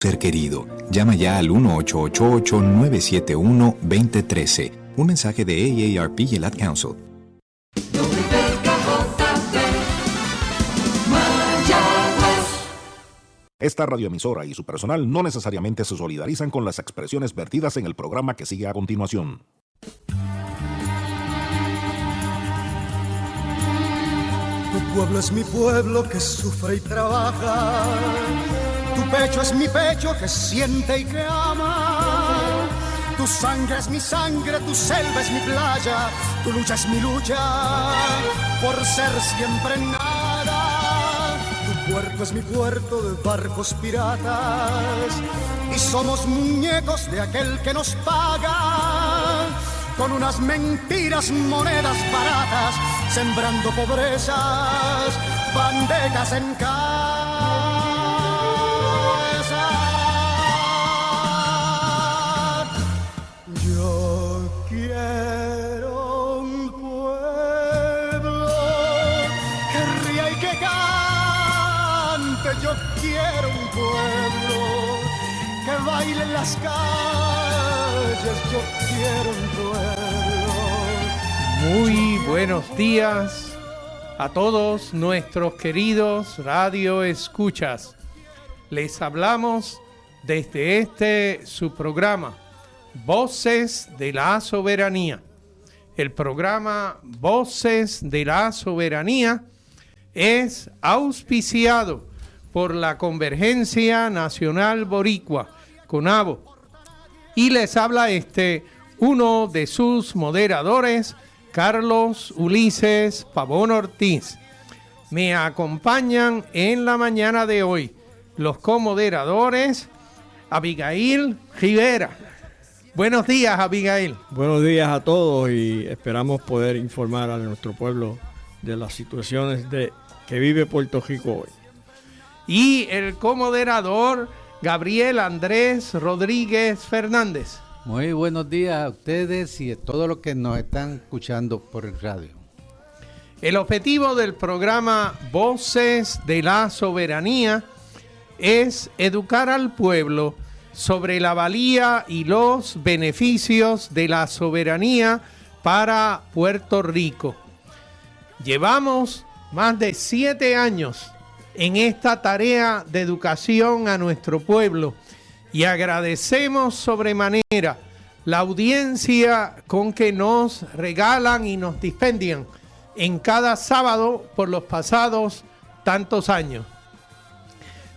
Ser querido. Llama ya al 1-888-971-2013. Un mensaje de AARP y el Ad Council. Esta radioemisora y su personal no necesariamente se solidarizan con las expresiones vertidas en el programa que sigue a continuación. Tu pueblo es mi pueblo que sufre y trabaja. Tu pecho es mi pecho que siente y que ama. Tu sangre es mi sangre, tu selva es mi playa. Tu lucha es mi lucha por ser siempre nada. Tu puerto es mi puerto de barcos piratas. Y somos muñecos de aquel que nos paga con unas mentiras, monedas baratas, sembrando pobrezas, bandecas en casa. Yo quiero un pueblo que ría y que cante. Yo quiero un pueblo que baile en las calles. Yo quiero un pueblo. Muy buenos días a todos nuestros queridos radio escuchas. Les hablamos desde su programa Voces de la Soberanía. El programa Voces de la Soberanía es auspiciado por la Convergencia Nacional Boricua, CONABO, y les habla uno de sus moderadores, Carlos Ulises Pavón Ortiz. Me acompañan en la mañana de hoy los comoderadores Abigail Rivera. Buenos días, Abigail. Buenos días a todos y esperamos poder informar a nuestro pueblo de las situaciones que vive Puerto Rico hoy. Y el comoderador Gabriel Andrés Rodríguez Fernández. Muy buenos días a ustedes y a todos los que nos están escuchando por el radio. El objetivo del programa Voces de la Soberanía es educar al pueblo sobre la valía y los beneficios de la soberanía para Puerto Rico. Llevamos más de 7 años en esta tarea de educación a nuestro pueblo y agradecemos sobremanera la audiencia con que nos regalan y nos dispendian en cada sábado por los pasados tantos años.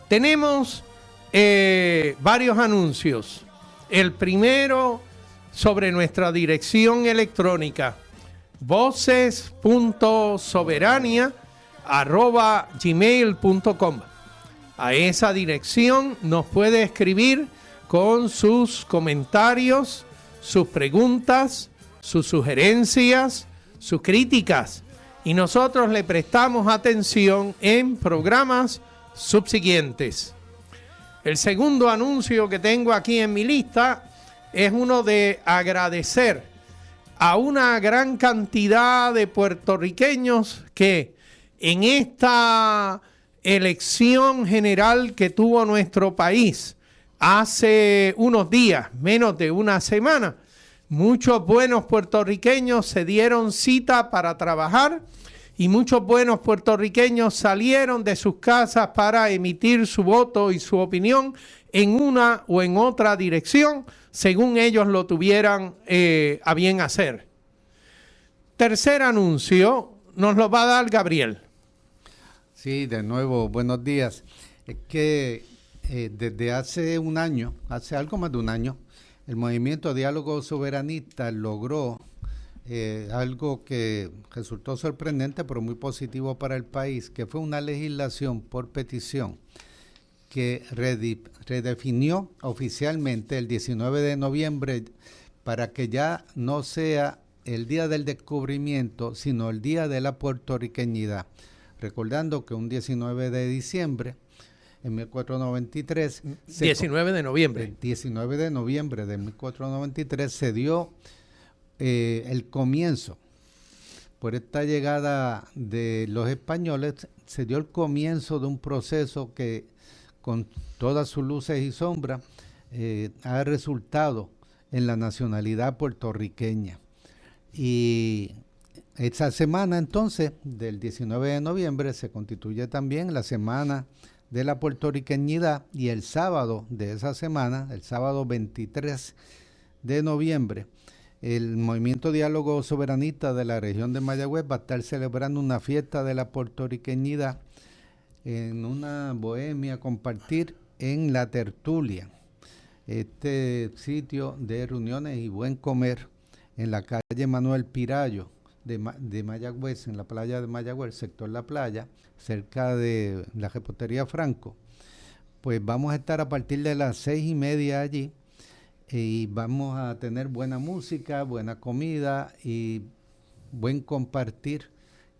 Tenemos varios anuncios. El primero sobre nuestra dirección electrónica, voces.soberania@gmail.com. A esa dirección nos puede escribir con sus comentarios, sus preguntas, sus sugerencias, sus críticas, y nosotros le prestamos atención en programas subsiguientes. El segundo anuncio que tengo aquí en mi lista es uno de agradecer a una gran cantidad de puertorriqueños que en esta elección general que tuvo nuestro país hace unos días, menos de una semana, muchos buenos puertorriqueños se dieron cita para trabajar y muchos buenos puertorriqueños salieron de sus casas para emitir su voto y su opinión en una o en otra dirección, según ellos lo tuvieran a bien hacer. Tercer anuncio nos lo va a dar Gabriel. Sí, de nuevo, buenos días. Es que desde hace algo más de un año, el Movimiento Diálogo Soberanista logró algo que resultó sorprendente, pero muy positivo para el país, que fue una legislación por petición que redefinió oficialmente el 19 de noviembre para que ya no sea el día del descubrimiento, sino el día de la puertorriqueñidad. Recordando que un 19 de diciembre, en 1493... 19 de noviembre. El 19 de noviembre de 1493 se dio el comienzo. Por esta llegada de los españoles, se dio el comienzo de un proceso que con todas sus luces y sombras, ha resultado en la nacionalidad puertorriqueña. Y esa semana entonces, del 19 de noviembre, se constituye también la Semana de la Puertorriqueñidad, y el sábado de esa semana, el sábado 23 de noviembre, el Movimiento Diálogo Soberanista de la región de Mayagüez va a estar celebrando una fiesta de la puertorriqueñidad en una bohemia compartir en La Tertulia, este sitio de reuniones y buen comer en la calle Manuel Pirayo de Mayagüez, en la playa de Mayagüez, sector La Playa, cerca de la Repostería Franco. Pues vamos a estar a partir de las 6:30 allí, y vamos a tener buena música, buena comida y buen compartir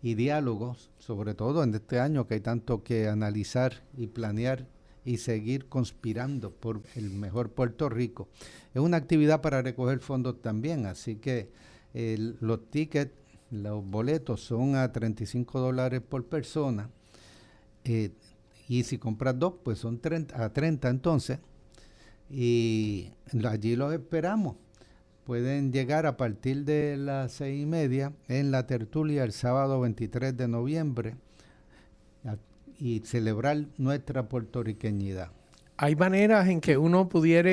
y diálogos, sobre todo en este año que hay tanto que analizar y planear y seguir conspirando por el mejor Puerto Rico. Es una actividad para recoger fondos también, así que los tickets, los boletos son a $35 por persona, y si compras dos, pues son 30 entonces, y allí los esperamos. Pueden llegar a partir de las 6:30 en La Tertulia el sábado 23 de noviembre y celebrar nuestra puertorriqueñidad. ¿Hay maneras en que uno pudiera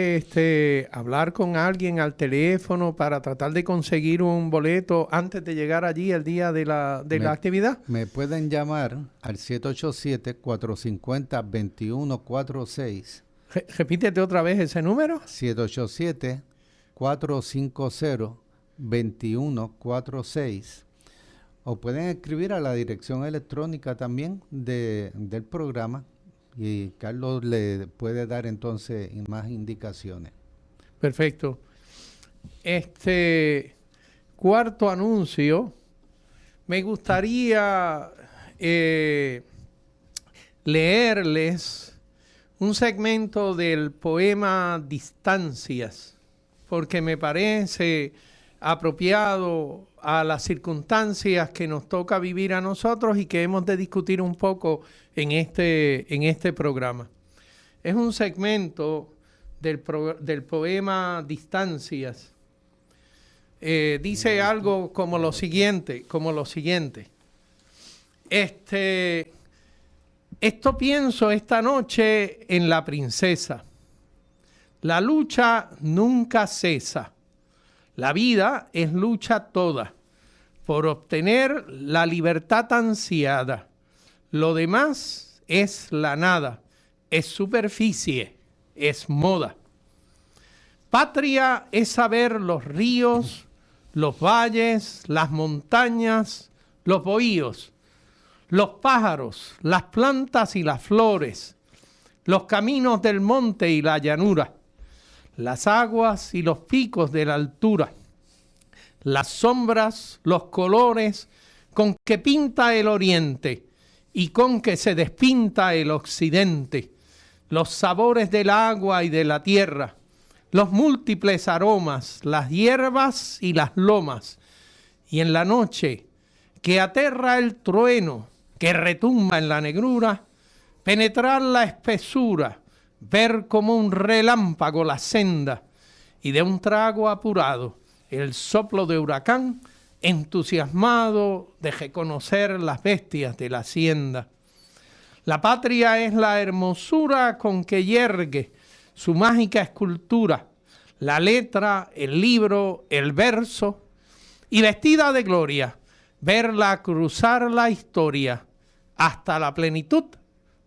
hablar con alguien al teléfono para tratar de conseguir un boleto antes de llegar allí el día de la actividad? Me pueden llamar al 787-450-2146. Repítete otra vez ese número. 787-450-2146. O pueden escribir a la dirección electrónica también del programa, y Carlos le puede dar entonces más indicaciones. Perfecto. Cuarto anuncio, me gustaría leerles un segmento del poema Distancias, porque me parece apropiado a las circunstancias que nos toca vivir a nosotros y que hemos de discutir un poco en este programa. Es un segmento del poema Distancias. Dice algo como lo siguiente. Esto pienso esta noche en la princesa. La lucha nunca cesa. La vida es lucha toda por obtener la libertad ansiada. Lo demás es la nada, es superficie, es moda. Patria es saber los ríos, los valles, las montañas, los bohíos, los pájaros, las plantas y las flores, los caminos del monte y la llanura, las aguas y los picos de la altura, las sombras, los colores con que pinta el oriente y con que se despinta el occidente, los sabores del agua y de la tierra, los múltiples aromas, las hierbas y las lomas, y en la noche que aterra el trueno, que retumba en la negrura, penetrar la espesura, ver como un relámpago la senda, y de un trago apurado el soplo de huracán, entusiasmado de reconocer las bestias de la hacienda. La patria es la hermosura con que yergue su mágica escultura, la letra, el libro, el verso, y vestida de gloria, verla cruzar la historia hasta la plenitud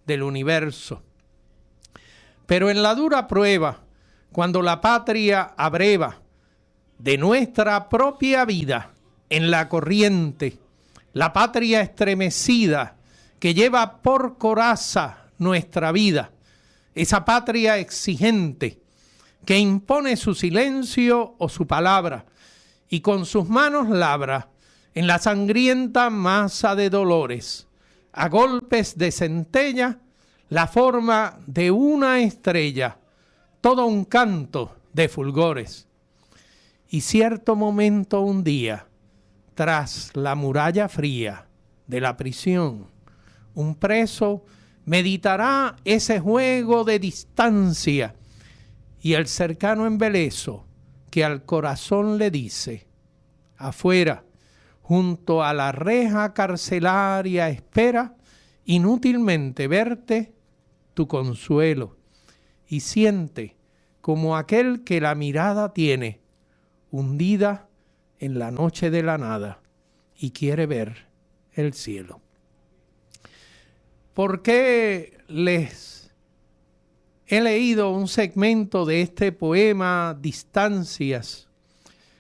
del universo. Pero en la dura prueba, cuando la patria abreva de nuestra propia vida en la corriente, la patria estremecida que lleva por coraza nuestra vida, esa patria exigente que impone su silencio o su palabra y con sus manos labra en la sangrienta masa de dolores, a golpes de centella, la forma de una estrella, todo un canto de fulgores. Y cierto momento un día, tras la muralla fría de la prisión, un preso meditará ese juego de distancia y el cercano embeleso que al corazón le dice: afuera, junto a la reja carcelaria espera inútilmente verte tu consuelo, y siente como aquel que la mirada tiene hundida en la noche de la nada y quiere ver el cielo. ¿Por qué les he leído un segmento de este poema Distancias?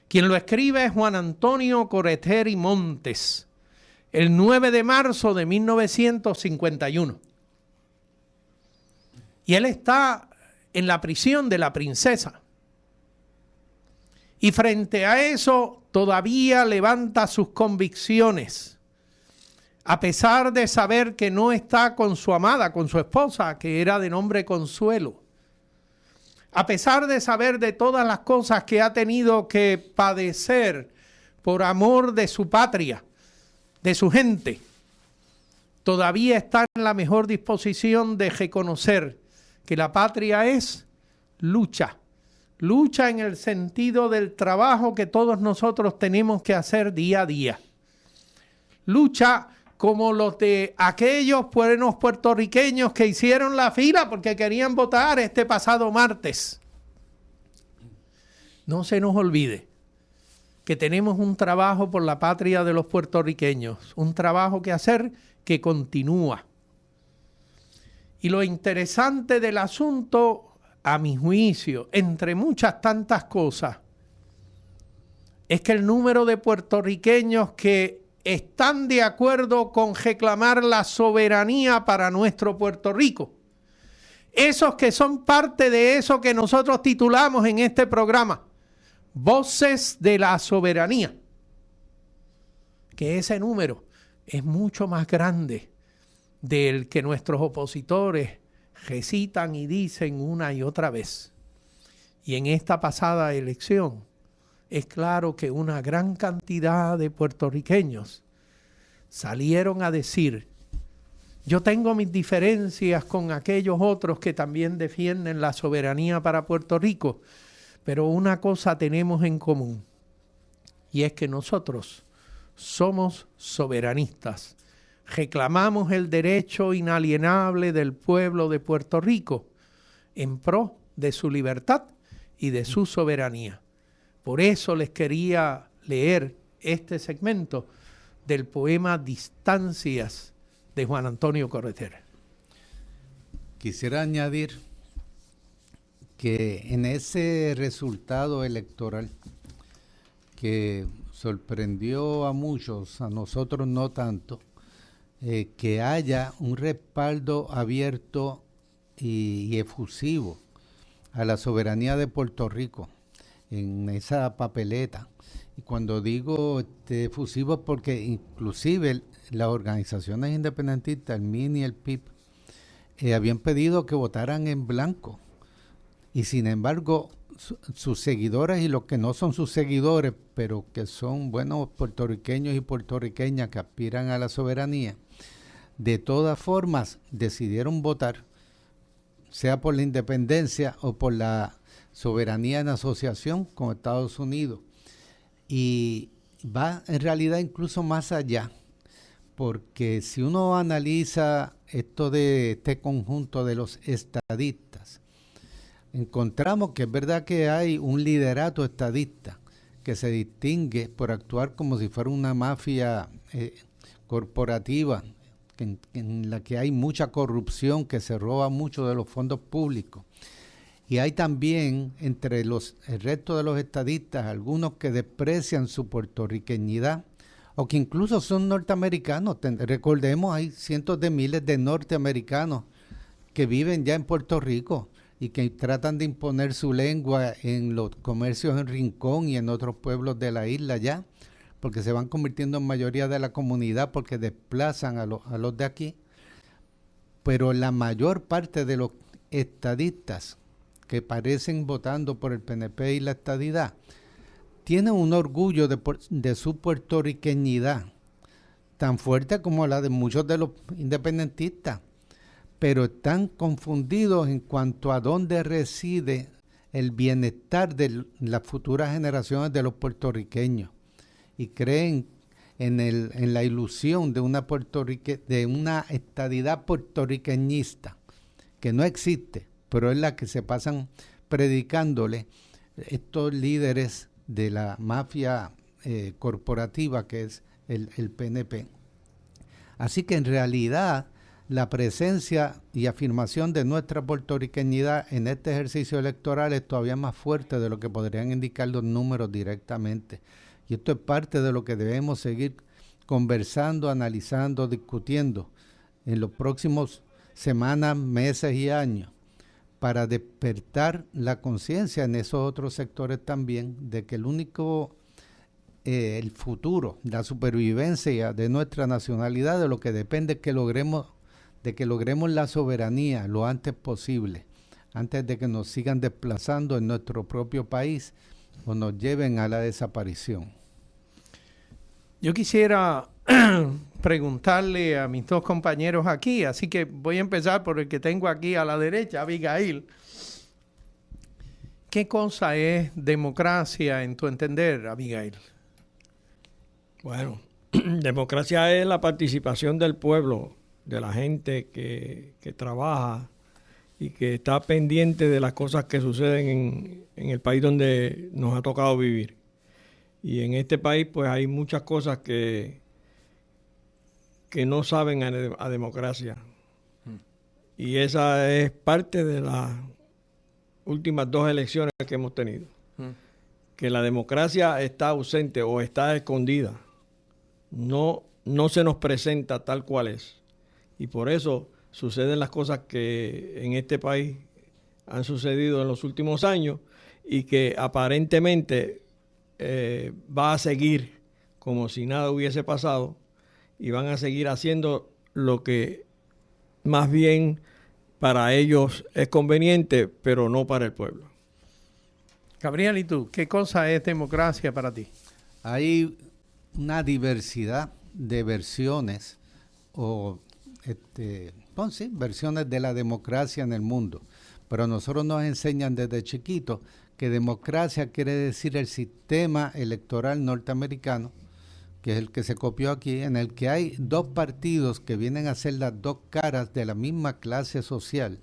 Quien lo escribe es Juan Antonio Correteri Montes, el 9 de marzo de 1951. Y él está en la prisión de la Princesa. Y frente a eso todavía levanta sus convicciones, a pesar de saber que no está con su amada, con su esposa, que era de nombre Consuelo. A pesar de saber de todas las cosas que ha tenido que padecer por amor de su patria, de su gente, todavía está en la mejor disposición de reconocer que la patria es lucha. Lucha en el sentido del trabajo que todos nosotros tenemos que hacer día a día. Lucha como los de aquellos buenos puertorriqueños que hicieron la fila porque querían votar este pasado martes. No se nos olvide que tenemos un trabajo por la patria de los puertorriqueños, un trabajo que hacer que continúa. Y lo interesante del asunto, a mi juicio, entre muchas tantas cosas, es que el número de puertorriqueños que están de acuerdo con reclamar la soberanía para nuestro Puerto Rico, esos que son parte de eso que nosotros titulamos en este programa, Voces de la Soberanía, que ese número es mucho más grande del que nuestros opositores recitan y dicen una y otra vez. Y en esta pasada elección es claro que una gran cantidad de puertorriqueños salieron a decir: yo tengo mis diferencias con aquellos otros que también defienden la soberanía para Puerto Rico, pero una cosa tenemos en común, y es que nosotros somos soberanistas. Reclamamos el derecho inalienable del pueblo de Puerto Rico en pro de su libertad y de su soberanía. Por eso les quería leer este segmento del poema Distancias de Juan Antonio Correteri. Quisiera añadir que en ese resultado electoral que sorprendió a muchos, a nosotros no tanto, que haya un respaldo abierto y efusivo a la soberanía de Puerto Rico en esa papeleta. Y cuando digo efusivo, porque inclusive las organizaciones independentistas, el MIN y el PIB, habían pedido que votaran en blanco. Y sin embargo, sus seguidores y los que no son sus seguidores, pero que son buenos puertorriqueños y puertorriqueñas que aspiran a la soberanía, de todas formas decidieron votar, sea por la independencia o por la soberanía en asociación con Estados Unidos. Y va en realidad incluso más allá, porque si uno analiza esto de este conjunto de los estadistas, encontramos que es verdad que hay un liderato estadista que se distingue por actuar como si fuera una mafia corporativa, en la que hay mucha corrupción, que se roba mucho de los fondos públicos. Y hay también entre el resto de los estadistas algunos que desprecian su puertorriqueñidad o que incluso son norteamericanos. Recordemos, hay cientos de miles de norteamericanos que viven ya en Puerto Rico y que tratan de imponer su lengua en los comercios en Rincón y en otros pueblos de la isla ya, porque se van convirtiendo en mayoría de la comunidad porque desplazan a los de aquí. Pero la mayor parte de los estadistas que parecen votando por el PNP y la estadidad tienen un orgullo de su puertorriqueñidad tan fuerte como la de muchos de los independentistas, pero están confundidos en cuanto a dónde reside el bienestar de las futuras generaciones de los puertorriqueños y creen en la ilusión de una estadidad puertorriqueñista que no existe, pero es la que se pasan predicándole estos líderes de la mafia corporativa que es el PNP. Así que en realidad la presencia y afirmación de nuestra puertorriqueñidad en este ejercicio electoral es todavía más fuerte de lo que podrían indicar los números directamente. Y esto es parte de lo que debemos seguir conversando, analizando, discutiendo en los próximos semanas, meses y años, para despertar la conciencia en esos otros sectores también de que el futuro, la supervivencia de nuestra nacionalidad, de lo que depende es que logremos la soberanía lo antes posible, antes de que nos sigan desplazando en nuestro propio país o nos lleven a la desaparición. Yo quisiera preguntarle a mis dos compañeros aquí, así que voy a empezar por el que tengo aquí a la derecha, Abigail. ¿Qué cosa es democracia en tu entender, Abigail? Bueno, democracia es la participación del pueblo, de la gente que trabaja y que está pendiente de las cosas que suceden en el país donde nos ha tocado vivir. Y en este país pues hay muchas cosas que no saben a democracia. Y esa es parte de las últimas 2 elecciones que hemos tenido. Que la democracia está ausente o está escondida. No se nos presenta tal cual es. Y por eso suceden las cosas que en este país han sucedido en los últimos años y que aparentemente va a seguir como si nada hubiese pasado y van a seguir haciendo lo que más bien para ellos es conveniente, pero no para el pueblo. Gabriel, ¿y tú? ¿Qué cosa es democracia para ti? Hay una diversidad de versiones versiones de la democracia en el mundo, pero a nosotros nos enseñan desde chiquitos que democracia quiere decir el sistema electoral norteamericano, que es el que se copió aquí, en el que hay 2 partidos que vienen a ser las 2 caras de la misma clase social,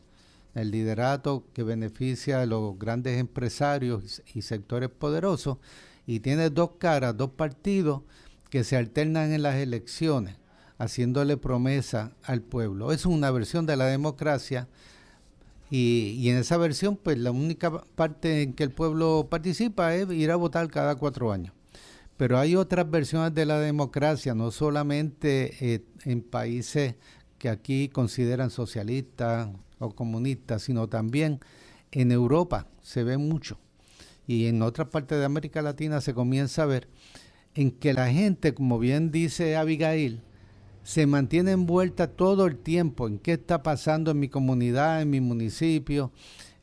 el liderato que beneficia a los grandes empresarios y sectores poderosos, y tiene 2 caras, 2 partidos que se alternan en las elecciones, haciéndole promesa al pueblo. Es una versión de la democracia y en esa versión pues la única parte en que el pueblo participa es ir a votar cada 4 años. Pero hay otras versiones de la democracia, no solamente en países que aquí consideran socialistas o comunistas, sino también en Europa se ve mucho. Y en otras partes de América Latina se comienza a ver en que la gente, como bien dice Abigail, se mantiene envuelta todo el tiempo en qué está pasando en mi comunidad, en mi municipio,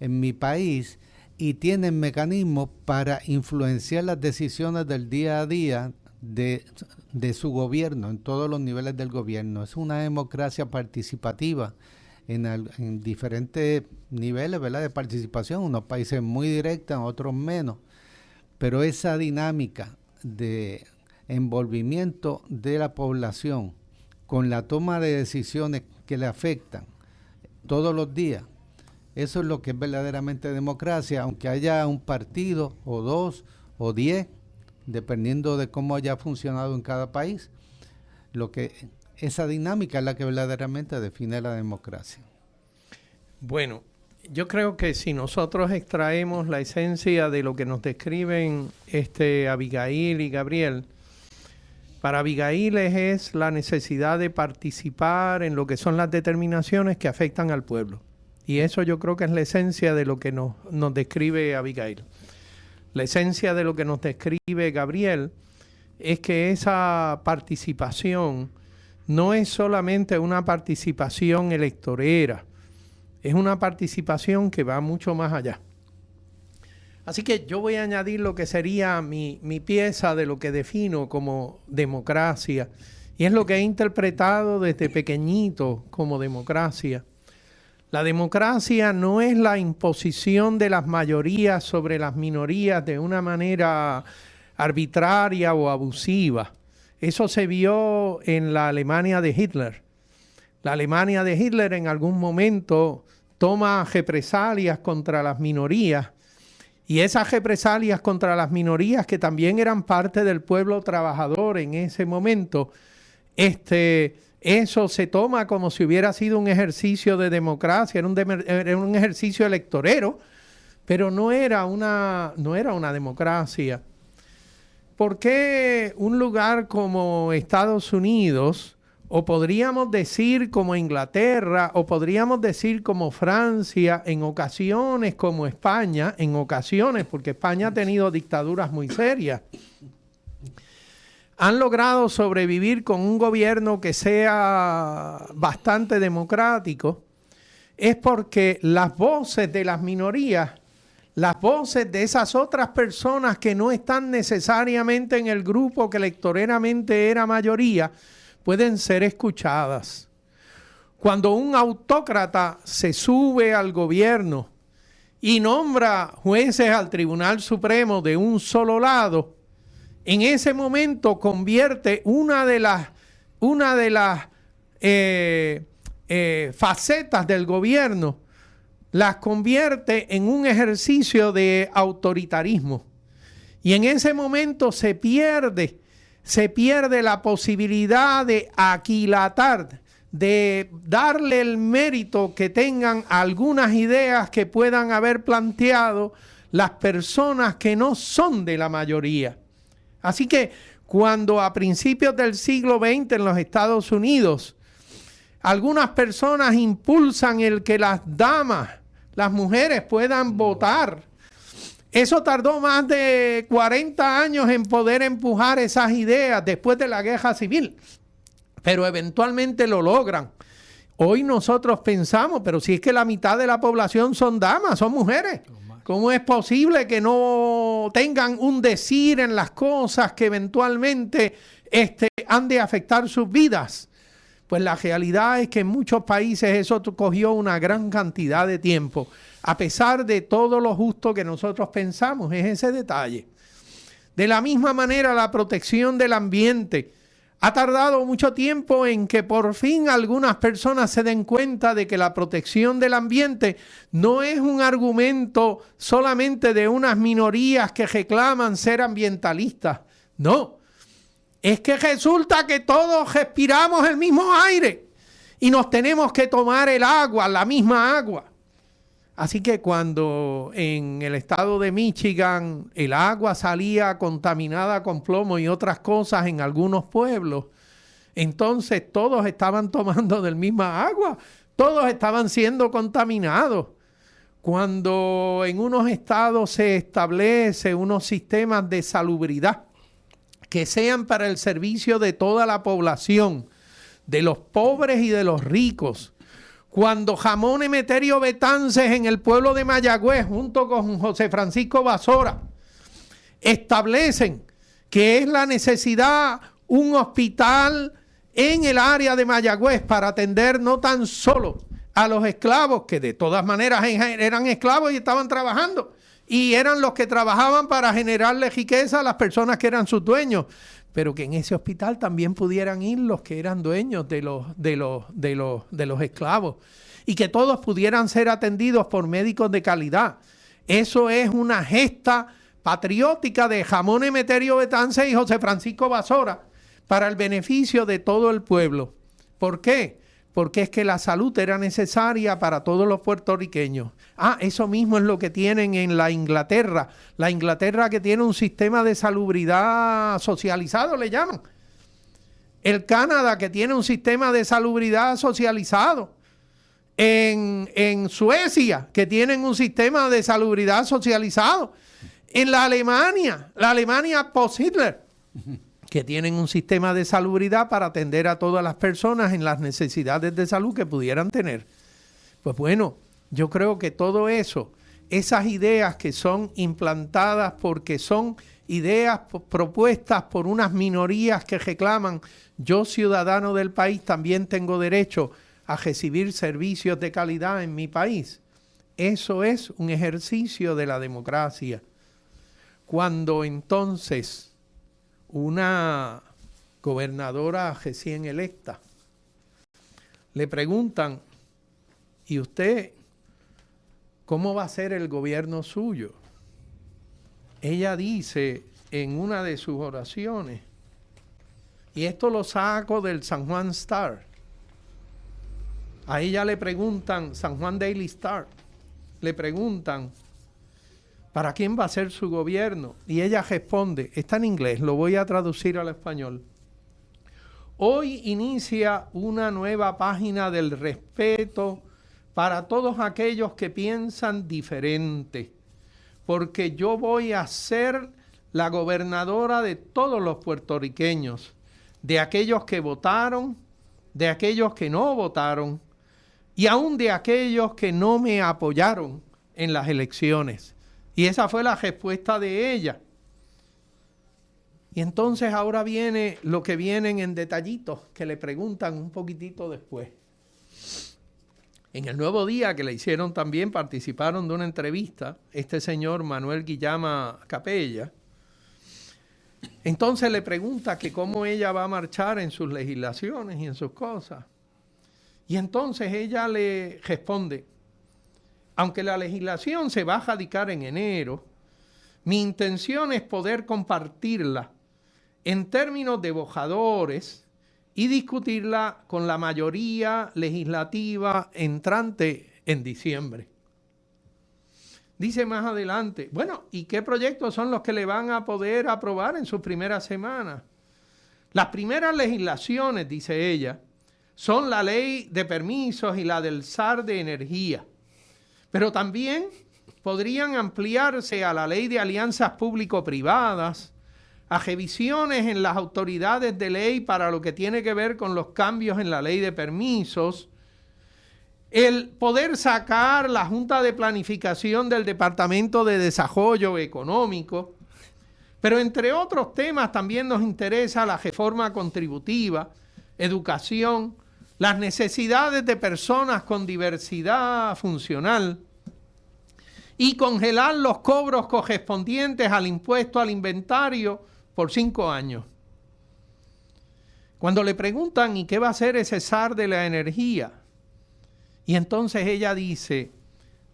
en mi país, y tienen mecanismos para influenciar las decisiones del día a día de su gobierno, en todos los niveles del gobierno. Es una democracia participativa en diferentes niveles, ¿verdad?, de participación, unos países muy directos, otros menos, pero esa dinámica de envolvimiento de la población con la toma de decisiones que le afectan todos los días, eso es lo que es verdaderamente democracia, aunque haya un partido o 2 o 10, dependiendo de cómo haya funcionado en cada país. Esa dinámica es la que verdaderamente define la democracia. Bueno, yo creo que si nosotros extraemos la esencia de lo que nos describen Abigail y Gabriel, para Abigail es la necesidad de participar en lo que son las determinaciones que afectan al pueblo. Y eso yo creo que es la esencia de lo que nos describe Abigail. La esencia de lo que nos describe Gabriel es que esa participación no es solamente una participación electorera, es una participación que va mucho más allá. Así que yo voy a añadir lo que sería mi pieza de lo que defino como democracia, y es lo que he interpretado desde pequeñito como democracia. La democracia no es la imposición de las mayorías sobre las minorías de una manera arbitraria o abusiva. Eso se vio en la Alemania de Hitler. La Alemania de Hitler en algún momento toma represalias contra las minorías, y esas represalias contra las minorías, que también eran parte del pueblo trabajador en ese momento, eso se toma como si hubiera sido un ejercicio de democracia, era un ejercicio electorero, pero no era una democracia. ¿Por qué un lugar como Estados Unidos, o podríamos decir como Inglaterra, o podríamos decir como Francia, en ocasiones como España, en ocasiones, porque España ha tenido dictaduras muy serias, han logrado sobrevivir con un gobierno que sea bastante democrático? Es porque las voces de las minorías, las voces de esas otras personas que no están necesariamente en el grupo que electoralmente era mayoría, pueden ser escuchadas. Cuando un autócrata se sube al gobierno y nombra jueces al Tribunal Supremo de un solo lado, en ese momento convierte una de las facetas del gobierno, las convierte en un ejercicio de autoritarismo. Y en ese momento se pierde la posibilidad de aquilatar, de darle el mérito que tengan algunas ideas que puedan haber planteado las personas que no son de la mayoría. Así que cuando a principios del siglo XX en los Estados Unidos algunas personas impulsan el que las damas, las mujeres puedan votar, eso tardó más de 40 años en poder empujar esas ideas después de la guerra civil, pero eventualmente lo logran. Hoy nosotros pensamos, pero si es que la mitad de la población son damas, son mujeres, ¿cómo es posible que no tengan un decir en las cosas que eventualmente han de afectar sus vidas? Pues la realidad es que en muchos países eso cogió una gran cantidad de tiempo, a pesar de todo lo justo que nosotros pensamos, es ese detalle. De la misma manera, la protección del ambiente ha tardado mucho tiempo en que por fin algunas personas se den cuenta de que la protección del ambiente no es un argumento solamente de unas minorías que reclaman ser ambientalistas. No, es que resulta que todos respiramos el mismo aire y nos tenemos que tomar el agua, la misma agua. Así que cuando en el estado de Michigan el agua salía contaminada con plomo y otras cosas en algunos pueblos, entonces todos estaban tomando del misma agua, todos estaban siendo contaminados. Cuando en unos estados se establece unos sistemas de salubridad que sean para el servicio de toda la población, de los pobres y de los ricos, cuando Ramón Emeterio Betances en el pueblo de Mayagüez, junto con José Francisco Basora, establecen que es la necesidad un hospital en el área de Mayagüez para atender no tan solo a los esclavos, que de todas maneras eran esclavos y estaban trabajando, y eran los que trabajaban para generarle riqueza a las personas que eran sus dueños, pero que en ese hospital también pudieran ir los que eran dueños de los esclavos y que todos pudieran ser atendidos por médicos de calidad. Eso es una gesta patriótica de Ramón Emeterio Betances y José Francisco Basora para el beneficio de todo el pueblo. ¿Por qué? Porque es que la salud era necesaria para todos los puertorriqueños. Eso mismo es lo que tienen en la Inglaterra que tiene un sistema de salubridad socializado, le llaman. El Canadá, que tiene un sistema de salubridad socializado. En Suecia, que tienen un sistema de salubridad socializado. En la Alemania post-Hitler, que tienen un sistema de salubridad para atender a todas las personas en las necesidades de salud que pudieran tener. Pues bueno, yo creo que todo eso, esas ideas que son implantadas porque son ideas propuestas por unas minorías que reclaman, yo ciudadano del país también tengo derecho a recibir servicios de calidad en mi país. Eso es un ejercicio de la democracia. Cuando entonces una gobernadora recién electa le preguntan, ¿y usted cómo va a ser el gobierno suyo? Ella dice en una de sus oraciones, y esto lo saco del San Juan Star, a ella le preguntan, San Juan Daily Star, le preguntan, ¿para quién va a ser su gobierno? Y ella responde, está en inglés, lo voy a traducir al español. Hoy inicia una nueva página del respeto para todos aquellos que piensan diferente, porque yo voy a ser la gobernadora de todos los puertorriqueños, de aquellos que votaron, de aquellos que no votaron, y aún de aquellos que no me apoyaron en las elecciones. Y esa fue la respuesta de ella. Y entonces ahora viene lo que vienen en detallitos, que le preguntan un poquitito después. En el Nuevo Día, que le hicieron también, participaron de una entrevista, este señor Manuel Guillama Capella. Entonces le pregunta que cómo ella va a marchar en sus legislaciones y en sus cosas. Y entonces ella le responde, aunque la legislación se va a radicar en enero, mi intención es poder compartirla en términos de bojadores y discutirla con la mayoría legislativa entrante en diciembre. Dice más adelante, bueno, ¿y qué proyectos son los que le van a poder aprobar en sus primeras semanas? Las primeras legislaciones, dice ella, son la ley de permisos y la del SAR de energía, pero también podrían ampliarse a la ley de alianzas público-privadas, a revisiones en las autoridades de ley para lo que tiene que ver con los cambios en la ley de permisos, el poder sacar la Junta de Planificación del Departamento de Desarrollo Económico, pero entre otros temas también nos interesa la reforma contributiva, educación, las necesidades de personas con diversidad funcional y congelar los cobros correspondientes al impuesto al inventario por 5 años. Cuando le preguntan, ¿y qué va a hacer ese SAR de la energía? Y entonces ella dice,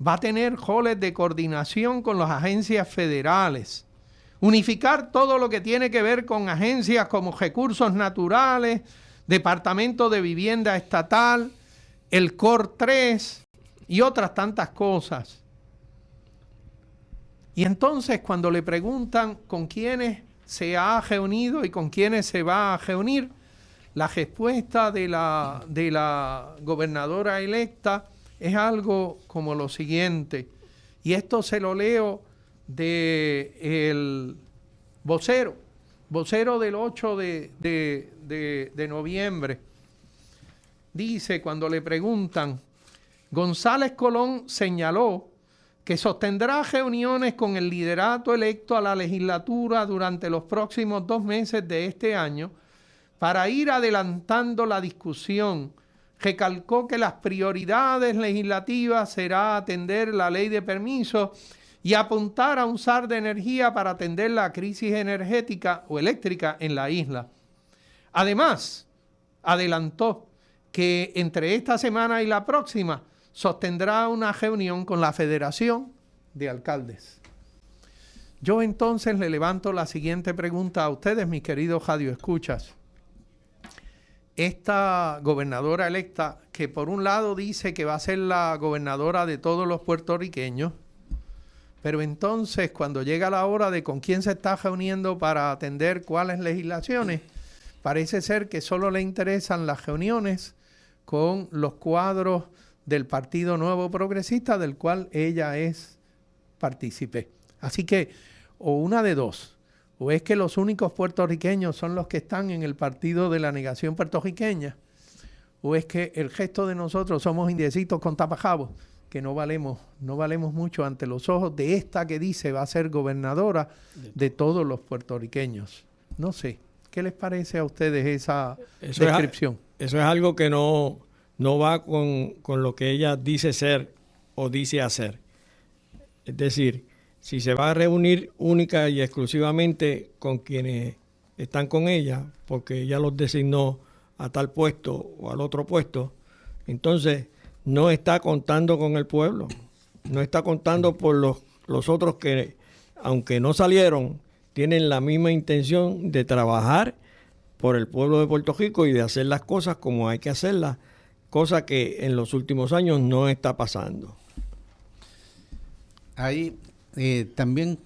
va a tener roles de coordinación con las agencias federales, unificar todo lo que tiene que ver con agencias como Recursos Naturales, Departamento de Vivienda Estatal, el COR 3 y otras tantas cosas. Y entonces cuando le preguntan con quiénes se ha reunido y con quiénes se va a reunir, la respuesta de la gobernadora electa es algo como lo siguiente, y esto se lo leo del vocero del 8 de noviembre. Dice, cuando le preguntan, González Colón señaló que sostendrá reuniones con el liderato electo a la legislatura durante los próximos 2 meses de este año para ir adelantando la discusión. Recalcó que las prioridades legislativas será atender la ley de permisos y apuntar a un SAR de energía para atender la crisis energética o eléctrica en la isla. Además, adelantó que entre esta semana y la próxima sostendrá una reunión con la Federación de Alcaldes. Yo entonces le levanto la siguiente pregunta a ustedes, mis queridos radioescuchas. Esta gobernadora electa, que por un lado dice que va a ser la gobernadora de todos los puertorriqueños, pero entonces cuando llega la hora de con quién se está reuniendo para atender cuáles legislaciones, parece ser que solo le interesan las reuniones con los cuadros del Partido Nuevo Progresista, del cual ella es partícipe. Así que, o una de dos, o es que los únicos puertorriqueños son los que están en el Partido de la Negación Puertorriqueña, o es que el resto de nosotros somos indiecitos con tapajabos, que no valemos mucho ante los ojos de esta que dice va a ser gobernadora de todos los puertorriqueños. No sé, ¿qué les parece a ustedes esa descripción? Eso es algo que no no va con lo que ella dice ser o dice hacer. Es decir, si se va a reunir única y exclusivamente con quienes están con ella, porque ella los designó a tal puesto o al otro puesto, entonces no está contando con el pueblo, no está contando por los otros que, aunque no salieron, tienen la misma intención de trabajar por el pueblo de Puerto Rico y de hacer las cosas como hay que hacerlas, cosa que en los últimos años no está pasando. Hay también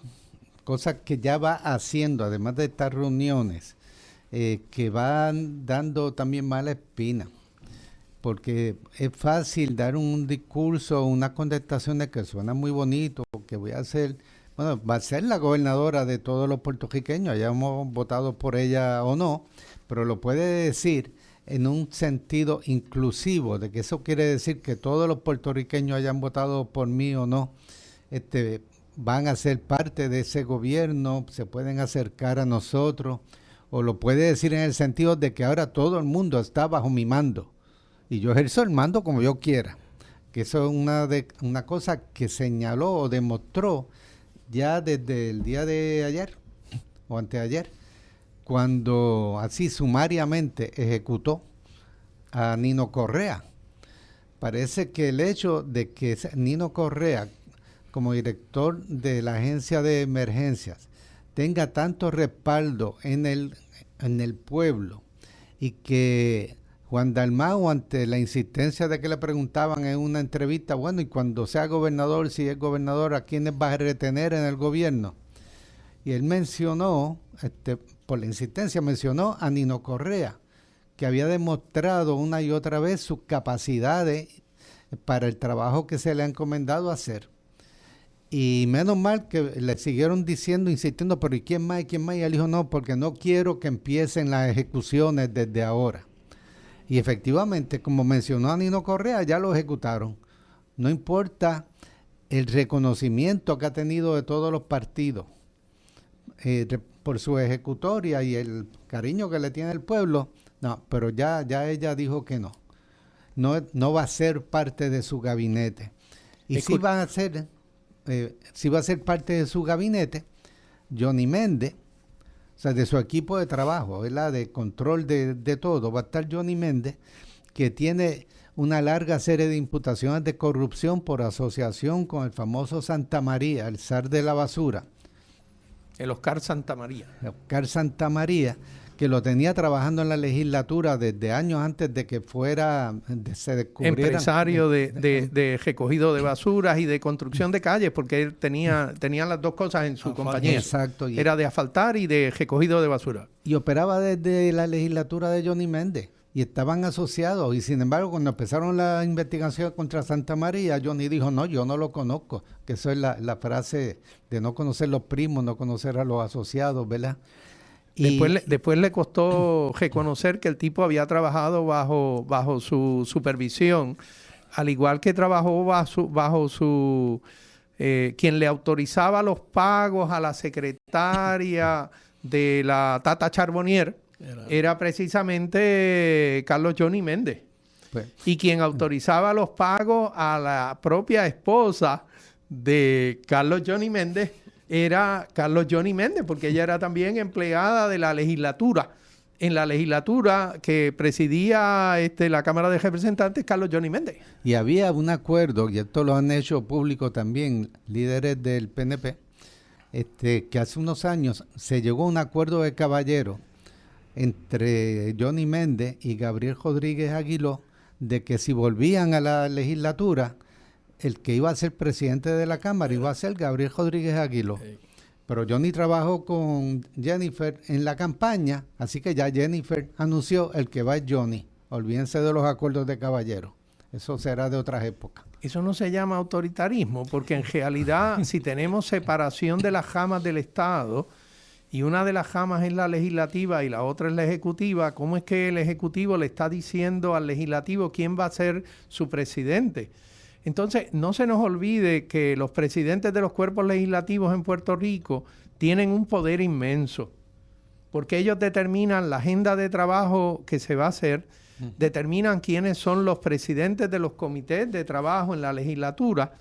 cosas que ya va haciendo, además de estas reuniones, que van dando también mala espina, porque es fácil dar un discurso, unas contestaciones que suenan muy bonito, que voy a hacer, bueno, va a ser la gobernadora de todos los puertorriqueños, hayamos votado por ella o no, pero lo puede decir en un sentido inclusivo, de que eso quiere decir que todos los puertorriqueños hayan votado por mí o no, van a ser parte de ese gobierno, se pueden acercar a nosotros, o lo puede decir en el sentido de que ahora todo el mundo está bajo mi mando y yo ejerzo el mando como yo quiera, que eso es una cosa que señaló o demostró ya desde el día de ayer o anteayer, cuando así sumariamente ejecutó a Nino Correa. Parece que el hecho de que Nino Correa, como director de la agencia de emergencias, tenga tanto respaldo en el pueblo, y que Juan Dalmau, ante la insistencia de que le preguntaban en una entrevista, bueno, y cuando sea gobernador, si es gobernador, ¿a quiénes va a retener en el gobierno? Y él mencionó, por la insistencia, mencionó a Nino Correa, que había demostrado una y otra vez sus capacidades para el trabajo que se le ha encomendado hacer. Y menos mal que le siguieron diciendo, insistiendo, pero ¿y quién más? ¿Y quién más? Y él dijo, no, porque no quiero que empiecen las ejecuciones desde ahora. Y efectivamente, como mencionó a Nino Correa, ya lo ejecutaron. No importa el reconocimiento que ha tenido de todos los partidos por su ejecutoria y el cariño que le tiene el pueblo, no, pero ya ella dijo que no. No va a ser parte de su gabinete. Y sí va a ser parte de su gabinete Johnny Méndez, o sea, de su equipo de trabajo, ¿verdad? De control de todo, va a estar Johnny Méndez, que tiene una larga serie de imputaciones de corrupción por asociación con el famoso Santa María, el zar de la basura. El Oscar Santa María. Oscar Santa María, que lo tenía trabajando en la legislatura desde años antes de que se descubriera. Empresario de recogido de basuras y de construcción de calles, porque él tenía las dos cosas en su compañía. Exacto. Era de asfaltar y de recogido de basura. Y operaba desde la legislatura de Johnny Méndez, y estaban asociados, y sin embargo cuando empezaron la investigación contra Santa María, Johnny dijo, no, yo no lo conozco, que eso es la frase de no conocer los primos, no conocer a los asociados, ¿verdad? Después le costó reconocer que el tipo había trabajado bajo su supervisión, al igual que trabajó bajo su quien le autorizaba los pagos a la secretaria de la Tata Charbonnier, era precisamente Carlos Johnny Méndez. Pues, y quien autorizaba los pagos a la propia esposa de Carlos Johnny Méndez era Carlos Johnny Méndez, porque ella era también empleada de la legislatura. En la legislatura que presidía la Cámara de Representantes, Carlos Johnny Méndez. Y había un acuerdo, y esto lo han hecho público también líderes del PNP, que hace unos años se llegó a un acuerdo de caballero entre Johnny Méndez y Gabriel Rodríguez Aguiló, de que si volvían a la legislatura, el que iba a ser presidente de la Cámara iba a ser Gabriel Rodríguez Aguiló. Pero Johnny trabajó con Jennifer en la campaña, así que ya Jennifer anunció el que va es Johnny. Olvídense de los acuerdos de caballero. Eso será de otras épocas. Eso no se llama autoritarismo, porque en realidad si tenemos separación de las ramas del Estado, y una de las ramas es la legislativa y la otra es la ejecutiva, ¿cómo es que el ejecutivo le está diciendo al legislativo quién va a ser su presidente? Entonces, no se nos olvide que los presidentes de los cuerpos legislativos en Puerto Rico tienen un poder inmenso, porque ellos determinan la agenda de trabajo que se va a hacer, determinan quiénes son los presidentes de los comités de trabajo en la legislatura,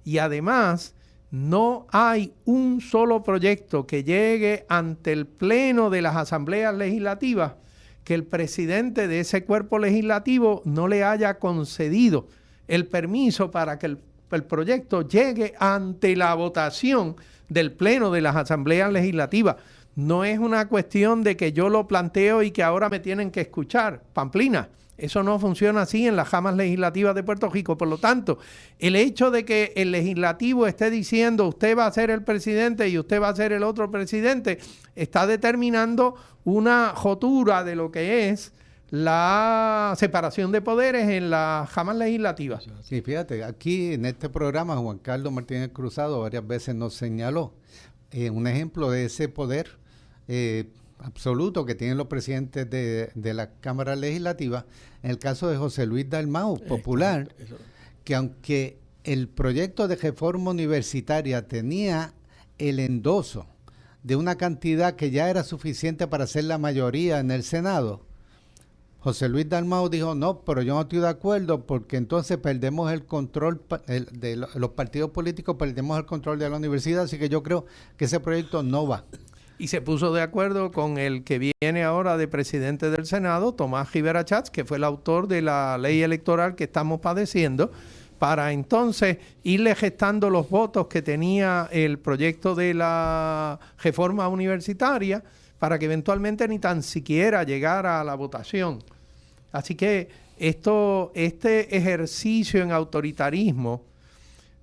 y además no hay un solo proyecto que llegue ante el pleno de las asambleas legislativas que el presidente de ese cuerpo legislativo no le haya concedido el permiso para que el proyecto llegue ante la votación del pleno de las asambleas legislativas. No es una cuestión de que yo lo planteo y que ahora me tienen que escuchar. Pamplina, eso no funciona así en las cámaras legislativas de Puerto Rico. Por lo tanto, el hecho de que el legislativo esté diciendo usted va a ser el presidente y usted va a ser el otro presidente, está determinando una jotura de lo que es la separación de poderes en las cámaras legislativas. Sí, fíjate, aquí en este programa Juan Carlos Martínez Cruzado varias veces nos señaló un ejemplo de ese poder absoluto que tienen los presidentes de la Cámara Legislativa, en el caso de José Luis Dalmau, popular, que aunque el proyecto de reforma universitaria tenía el endoso de una cantidad que ya era suficiente para hacer la mayoría en el Senado, José Luis Dalmau dijo, no, pero yo no estoy de acuerdo porque entonces perdemos el control de los partidos políticos, perdemos el control de la universidad, así que yo creo que ese proyecto no va. Y se puso de acuerdo con el que viene ahora de presidente del Senado, Tomás Rivera Chats, que fue el autor de la ley electoral que estamos padeciendo, para entonces irle gestando los votos que tenía el proyecto de la reforma universitaria para que eventualmente ni tan siquiera llegara a la votación. Así que este ejercicio en autoritarismo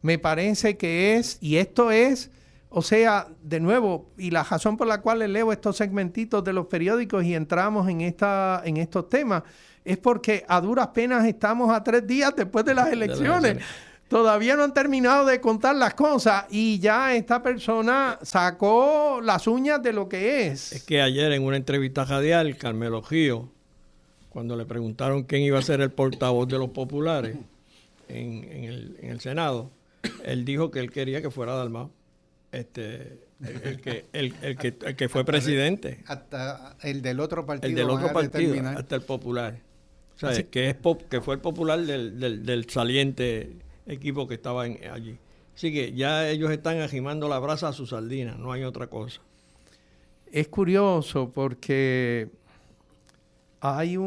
me parece que es, y esto es, o sea, de nuevo, y la razón por la cual le leo estos segmentitos de los periódicos y entramos en estos temas, es porque a duras penas estamos a 3 días después de las elecciones. Todavía no han terminado de contar las cosas y ya esta persona sacó las uñas de lo que es. Es que ayer en una entrevista radial, Carmelo Gio, cuando le preguntaron quién iba a ser el portavoz de los populares en el Senado, él dijo que él quería que fuera Dalmau. El que fue presidente. Hasta el del otro partido. El del otro partido, hasta el popular. O sea, que fue el popular del saliente equipo que estaba allí. Así que ya ellos están agimando la brasa a su sardina, no hay otra cosa. Es curioso porque hay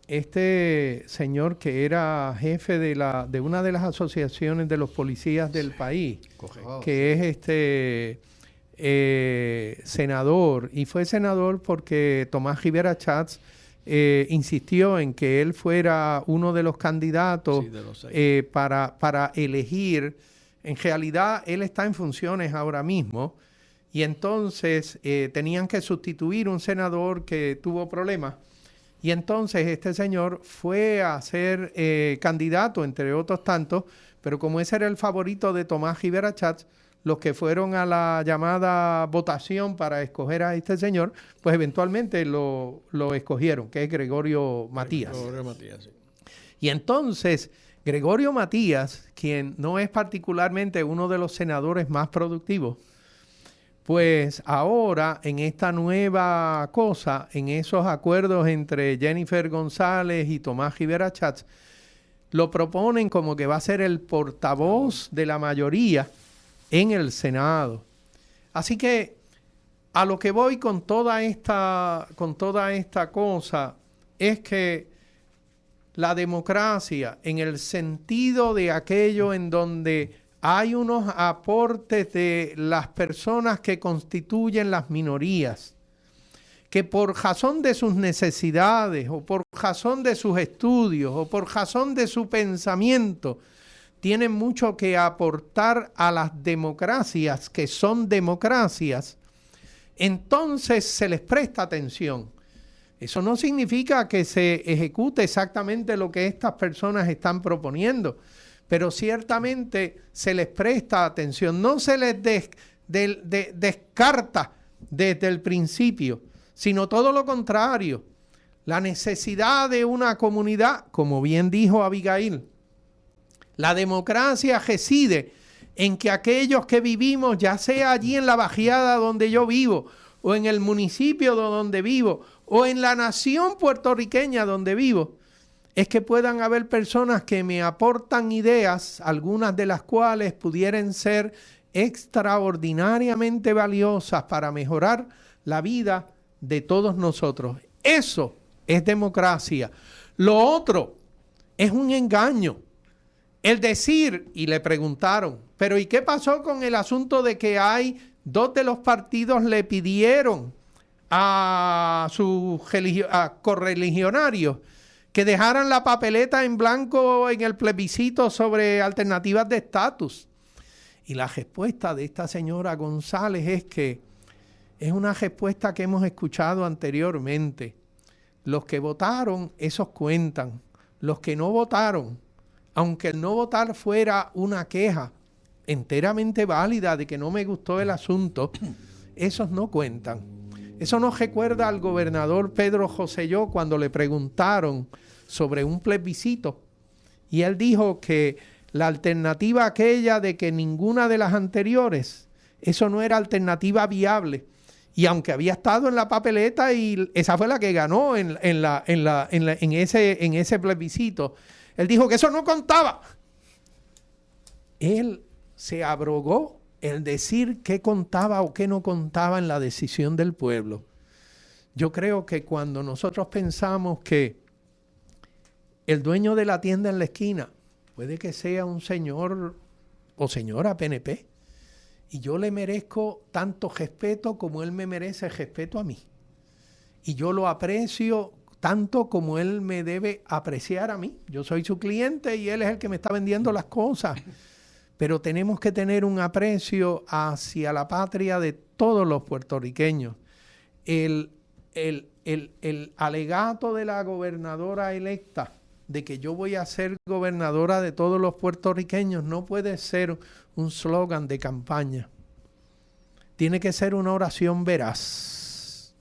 este señor que era jefe de una de las asociaciones de los policías del país, que es senador, y fue senador porque Tomás Rivera Chats insistió en que él fuera uno de los candidatos para elegir. En realidad él está en funciones ahora mismo y entonces tenían que sustituir un senador que tuvo problemas. Y entonces este señor fue a ser candidato, entre otros tantos, pero como ese era el favorito de Tomás Rivera Chats, los que fueron a la llamada votación para escoger a este señor, pues eventualmente lo escogieron, que es Gregorio Matías. Gregorio Matías, sí. Y entonces Gregorio Matías, quien no es particularmente uno de los senadores más productivos, pues ahora en esta nueva cosa, en esos acuerdos entre Jennifer González y Tomás Rivera Chats, lo proponen como que va a ser el portavoz de la mayoría en el Senado. Así que a lo que voy con toda esta cosa es que la democracia, en el sentido de aquello en donde hay unos aportes de las personas que constituyen las minorías, que por razón de sus necesidades o por razón de sus estudios o por razón de su pensamiento, tienen mucho que aportar a las democracias que son democracias, entonces se les presta atención. Eso no significa que se ejecute exactamente lo que estas personas están proponiendo, pero ciertamente se les presta atención, no se les descarta desde el principio, sino todo lo contrario. La necesidad de una comunidad, como bien dijo Abigail, la democracia reside en que aquellos que vivimos, ya sea allí en la barriada donde yo vivo, o en el municipio donde vivo, o en la nación puertorriqueña donde vivo, es que puedan haber personas que me aportan ideas, algunas de las cuales pudieran ser extraordinariamente valiosas para mejorar la vida de todos nosotros. Eso es democracia. Lo otro es un engaño. El decir, y le preguntaron, pero ¿y qué pasó con el asunto de que hay 2 de los partidos le pidieron a sus correligionarios que dejaran la papeleta en blanco en el plebiscito sobre alternativas de estatus? Y la respuesta de esta señora González es que es una respuesta que hemos escuchado anteriormente. Los que votaron, esos cuentan. Los que no votaron, aunque el no votar fuera una queja enteramente válida de que no me gustó el asunto, esos no cuentan. Eso nos recuerda al gobernador Pedro Rosselló cuando le preguntaron sobre un plebiscito y él dijo que la alternativa aquella de que ninguna de las anteriores, eso no era alternativa viable. Y aunque había estado en la papeleta y esa fue la que ganó en ese plebiscito, él dijo que eso no contaba. Él se abrogó el decir qué contaba o qué no contaba en la decisión del pueblo. Yo creo que cuando nosotros pensamos que el dueño de la tienda en la esquina puede que sea un señor o señora PNP, y yo le merezco tanto respeto como él me merece respeto a mí. Y yo lo aprecio tanto como él me debe apreciar a mí. Yo soy su cliente y él es el que me está vendiendo las cosas. Pero tenemos que tener un aprecio hacia la patria de todos los puertorriqueños. El alegato de la gobernadora electa de que yo voy a ser gobernadora de todos los puertorriqueños no puede ser un slogan de campaña. Tiene que ser una oración veraz.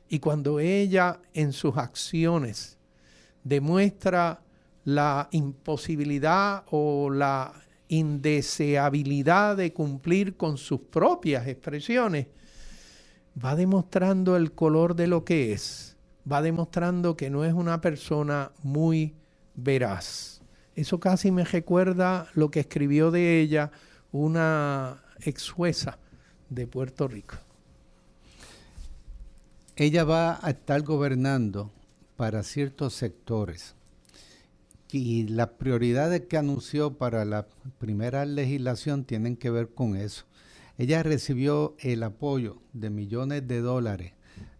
Y cuando ella en sus acciones demuestra la imposibilidad o la indeseabilidad de cumplir con sus propias expresiones, va demostrando el color de lo que es. Va demostrando que no es una persona muy veraz. Eso casi me recuerda lo que escribió de ella una ex jueza de Puerto Rico. Ella va a estar gobernando para ciertos sectores y las prioridades que anunció para la primera legislación tienen que ver con eso. Ella recibió el apoyo de millones de dólares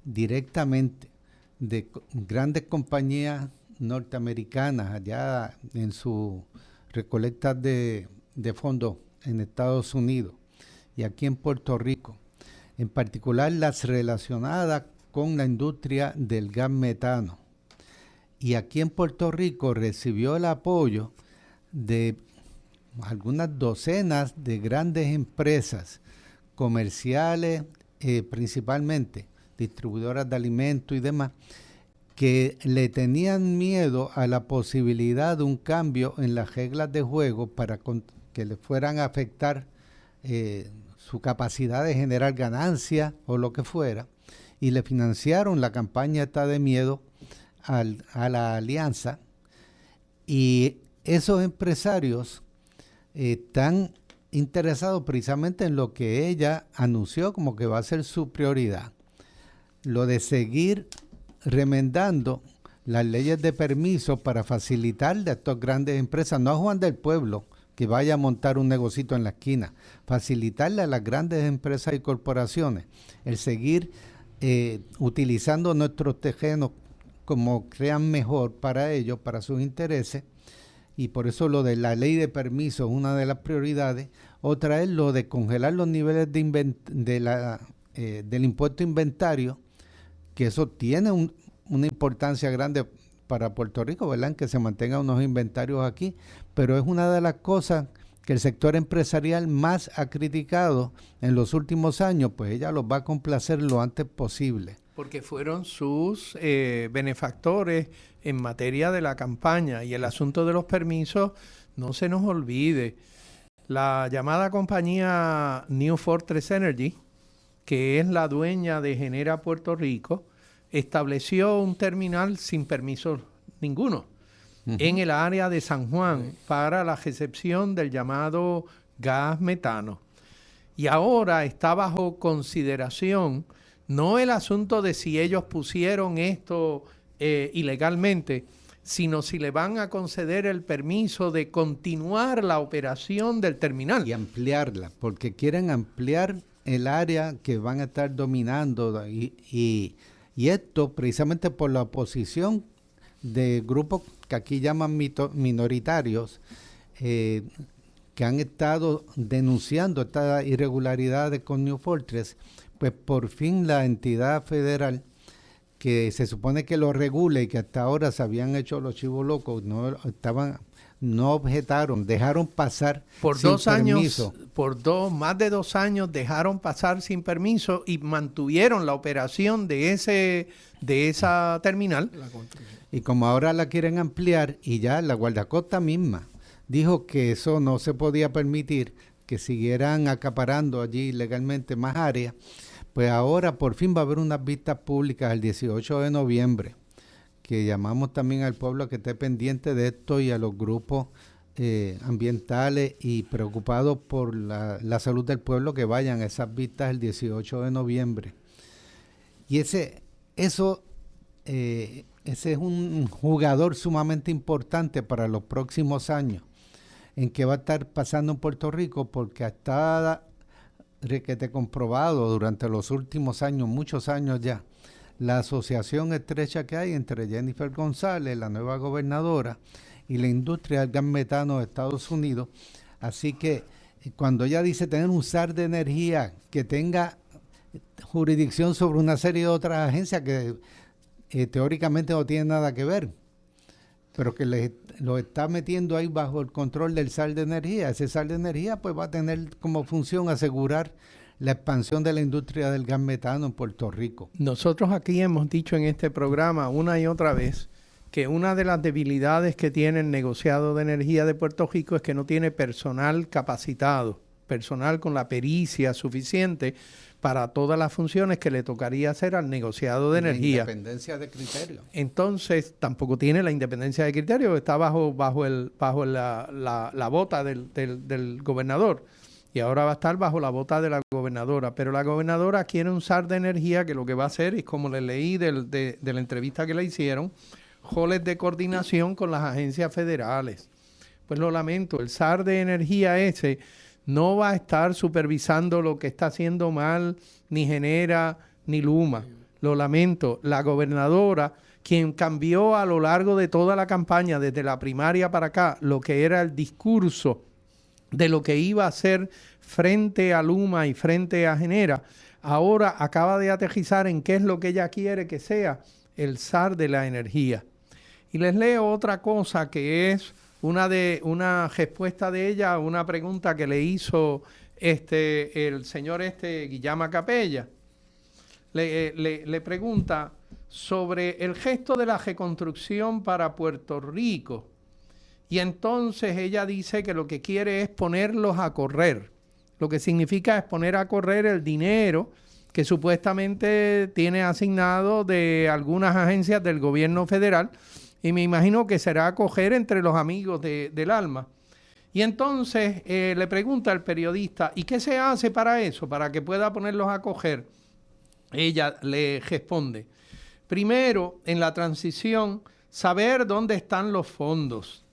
directamente de grandes compañías norteamericanas allá en su recolecta de fondos en Estados Unidos y aquí en Puerto Rico, en particular las relacionadas con la industria del gas metano. Y aquí en Puerto Rico recibió el apoyo de algunas docenas de grandes empresas comerciales, principalmente distribuidoras de alimentos y demás, que le tenían miedo a la posibilidad de un cambio en las reglas de juego para que le fueran a afectar su capacidad de generar ganancias o lo que fuera, y le financiaron la campaña esta de miedo a la alianza. Y esos empresarios están interesados precisamente en lo que ella anunció como que va a ser su prioridad, lo de seguir remendando las leyes de permiso para facilitarle a estas grandes empresas, no a Juan del Pueblo que vaya a montar un negocito en la esquina, facilitarle a las grandes empresas y corporaciones el seguir utilizando nuestros terrenos como crean mejor para ellos, para sus intereses. Y por eso lo de la ley de permiso es una de las prioridades. Otra es lo de congelar los niveles del impuesto inventario, que eso tiene una importancia grande para Puerto Rico, ¿verdad? En que se mantengan unos inventarios aquí, pero es una de las cosas que el sector empresarial más ha criticado en los últimos años, pues ella los va a complacer lo antes posible. Porque fueron sus benefactores en materia de la campaña, y el asunto de los permisos, no se nos olvide, la llamada compañía New Fortress Energy, que es la dueña de Genera Puerto Rico, estableció un terminal sin permiso ninguno en el área de San Juan para la recepción del llamado gas metano. Y ahora está bajo consideración no el asunto de si ellos pusieron esto ilegalmente, sino si le van a conceder el permiso de continuar la operación del terminal. Y ampliarla, porque quieren ampliar el área que van a estar dominando y esto precisamente por la oposición de grupos que aquí llaman minoritarios, que han estado denunciando estas irregularidades con New Fortress. Pues por fin la entidad federal que se supone que lo regule y que hasta ahora se habían hecho los chivos locos, no objetaron, dejaron pasar sin permiso. Más de 2 años dejaron pasar sin permiso y mantuvieron la operación de esa terminal. Y como ahora la quieren ampliar, y ya la guardacosta misma dijo que eso no se podía permitir, que siguieran acaparando allí legalmente más áreas, pues ahora por fin va a haber unas vistas públicas el 18 de noviembre, que llamamos también al pueblo a que esté pendiente de esto y a los grupos ambientales y preocupados por la salud del pueblo, que vayan a esas vistas el 18 de noviembre. Y ese es un jugador sumamente importante para los próximos años, en que va a estar pasando en Puerto Rico, porque hasta requete comprobado durante los últimos años, muchos años ya, la asociación estrecha que hay entre Jennifer González, la nueva gobernadora, y la industria del gas metano de Estados Unidos. Así que cuando ella dice tener un SAR de energía que tenga jurisdicción sobre una serie de otras agencias que teóricamente no tienen nada que ver, pero que lo está metiendo ahí bajo el control del SAR de energía. Ese SAR de energía pues va a tener como función asegurar la expansión de la industria del gas metano en Puerto Rico. Nosotros aquí hemos dicho en este programa una y otra vez que una de las debilidades que tiene el negociado de energía de Puerto Rico es que no tiene personal capacitado, personal con la pericia suficiente para todas las funciones que le tocaría hacer al negociado de energía. La independencia de criterio. Entonces, tampoco tiene la independencia de criterio, está bajo la bota del gobernador. Y ahora va a estar bajo la bota de la gobernadora. Pero la gobernadora quiere un SAR de energía que lo que va a hacer es, como le leí de la entrevista que le hicieron, roles de coordinación con las agencias federales. Pues lo lamento, el SAR de energía ese no va a estar supervisando lo que está haciendo mal ni Genera ni Luma. Lo lamento. La gobernadora, quien cambió a lo largo de toda la campaña, desde la primaria para acá, lo que era el discurso de lo que iba a hacer frente a Luma y frente a Genera, ahora acaba de aterrizar en qué es lo que ella quiere que sea el SAR de la energía. Y les leo otra cosa que es una respuesta de ella a una pregunta que le hizo el señor Guillama Capella. Le pregunta sobre el gesto de la reconstrucción para Puerto Rico. Y entonces ella dice que lo que quiere es ponerlos a correr. Lo que significa es poner a correr el dinero que supuestamente tiene asignado de algunas agencias del gobierno federal, y me imagino que será a coger entre los amigos del alma. Y entonces le pregunta al periodista, ¿y qué se hace para eso, para que pueda ponerlos a coger? Ella le responde, primero, en la transición, saber dónde están los fondos.